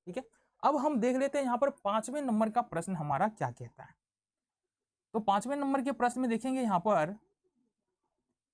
ठीक है, अब हम देख लेते हैं यहाँ पर 5वें नंबर का प्रश्न हमारा क्या कहता है। तो 5वें नंबर के प्रश्न में देखेंगे यहाँ पर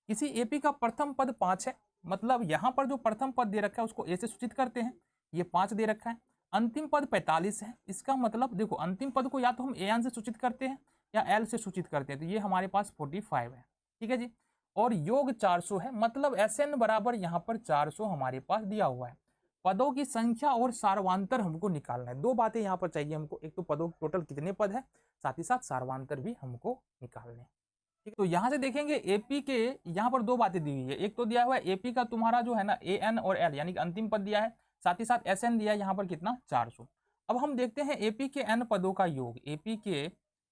किसी एपी का प्रथम पद 5 है, मतलब यहाँ पर जो प्रथम पद दे रखा है उसको ए से सूचित करते हैं, ये 5 दे रखा है। अंतिम पद 45 है, इसका मतलब देखो अंतिम पद को या तो हम ए एन से सूचित करते हैं या एल से सूचित करते हैं, तो ये हमारे पास 45 है। ठीक है जी, और योग 400 है, मतलब एस एन बराबर यहाँ पर 400 हमारे पास दिया हुआ है। पदों की संख्या और सार्वांतर हमको निकालना है। दो बातें यहाँ पर चाहिए हमको, एक तो पदों टोटल कितने पद है, साथ ही साथ सार्वांतर भी हमको निकालने। ठीक है, तो यहां से देखेंगे एपी के यहाँ पर दो बातें दी हुई है। एक तो दिया हुआ है एपी का तुम्हारा जो है ना ए एन और एल यानी कि अंतिम पद दिया है, साथ ही साथ एस एन दिया है यहाँ पर कितना 400। अब हम देखते हैं एपी के एन पदों का योग, एपी के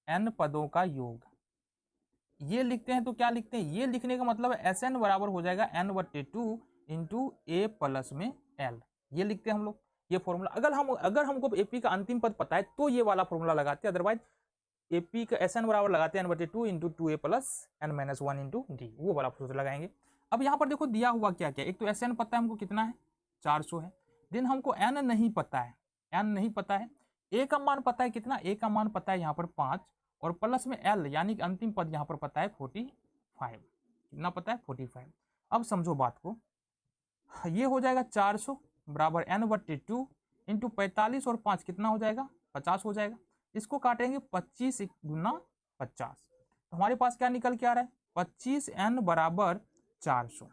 एन पदों का योग ये लिखते हैं तो क्या लिखते हैं, ये लिखने का मतलब एस एन बराबर हो जाएगा एन बटे 2 इंटू ए प्लस में एल, ये लिखते हैं हम लोग ये फॉर्मूला। अगर हमको एपी का अंतिम पद पता है तो ये वाला फॉर्मूला लगाते हैं, अदरवाइज एपी का एस एन बराबर लगाते हैं एन बटे 2 into 2 A plus N minus 1 into D, वो वाला फॉर्मूला लगाएंगे। अब यहाँ पर देखो दिया हुआ क्या क्या, एक तो एस एन पता है हमको कितना है 400 है, देन हमको एन नहीं पता है, एन नहीं पता है, ए का मान पता है कितना, ए का मान पता है यहाँ पर 5 और प्लस में एल यानी कि अंतिम पद यहाँ पर पता है 45, कितना पता है 45। अब समझो बात को, ये हो जाएगा 400 बराबर एन बटे 2 इंटू 45 और 5 कितना हो जाएगा 50 हो जाएगा। इसको काटेंगे 25 गुना 50, तो हमारे पास क्या निकल के आ रहा है 25 एन बराबर 400।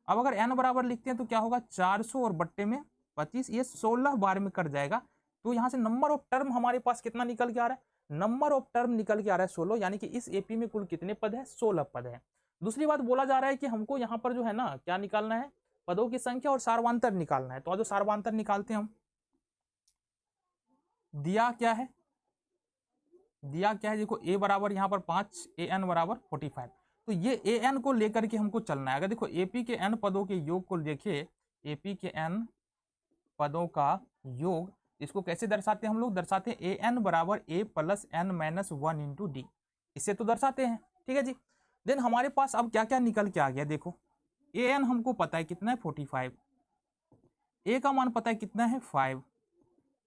अब अगर एन बराबर लिखते हैं तो क्या होगा 400 और बट्टे में 25, ये 16 बार में कट जाएगा, तो यहाँ से नंबर ऑफ टर्म हमारे पास कितना निकल के आ रहा है, नंबर ऑफ टर्म निकल के आ रहा है 16, यानी कि इस एपी में कुल कितने पद है 16 पद है। दूसरी बात बोला जा रहा है कि हमको यहाँ पर जो है ना क्या निकालना है, पदों की संख्या और सार्वांतर निकालना है। तो आज सार्वांतर निकालते हैं हम, दिया क्या है, दिया क्या है देखो ए बराबर यहाँ पर 5, ए एन बराबर 45, तो ये ए एन को लेकर के हमको चलना है। अगर देखो एपी के एन पदों के योग को देखे, एपी के एन पदों का योग इसको कैसे दर्शाते हैं हम लोग, दर्शाते हैं ए एन बराबर A plus N minus 1 into D, इससे तो दर्शाते हैं। ठीक है जी, देन हमारे पास अब क्या क्या निकल के आ गया, देखो ए एन हमको पता है कितना है 45, ए का मान पता है कितना है 5,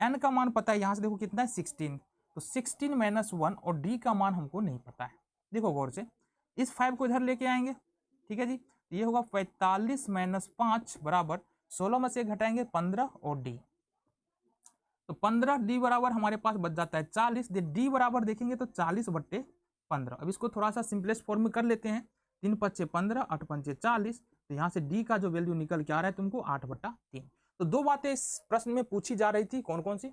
एन का मान पता है यहाँ से देखो कितना है 16, तो 16 माइनस 1 और डी का मान हमको नहीं पता है। देखो गौर से, इस 5 को इधर लेके आएंगे, ठीक है जी, ये होगा 45 माइनस 5 बराबर 16 में से घटाएंगे 15 और डी, तो 15 डी बराबर हमारे पास बच जाता है 40, डी बराबर देखेंगे तो 40 बट्टे 15। अब इसको थोड़ा सा सिंपलेस्ट फॉर्म में कर लेते हैं, 3 पच्चे 15, 8 पंचे 40, तो यहाँ से डी का जो वैल्यू निकल के आ रहा है तुमको 8/3। तो दो बातें इस प्रश्न में पूछी जा रही थी, कौन कौन सी,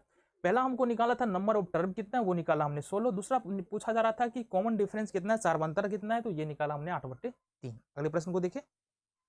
पहला हमको निकाला था नंबर ऑफ टर्म कितना है वो निकाला हमने 16, दूसरा पूछा जा रहा था कि कॉमन डिफरेंस कितना है, सार्वंतर कितना है, तो ये निकाला हमने 8/3। अगले प्रश्न को देखें,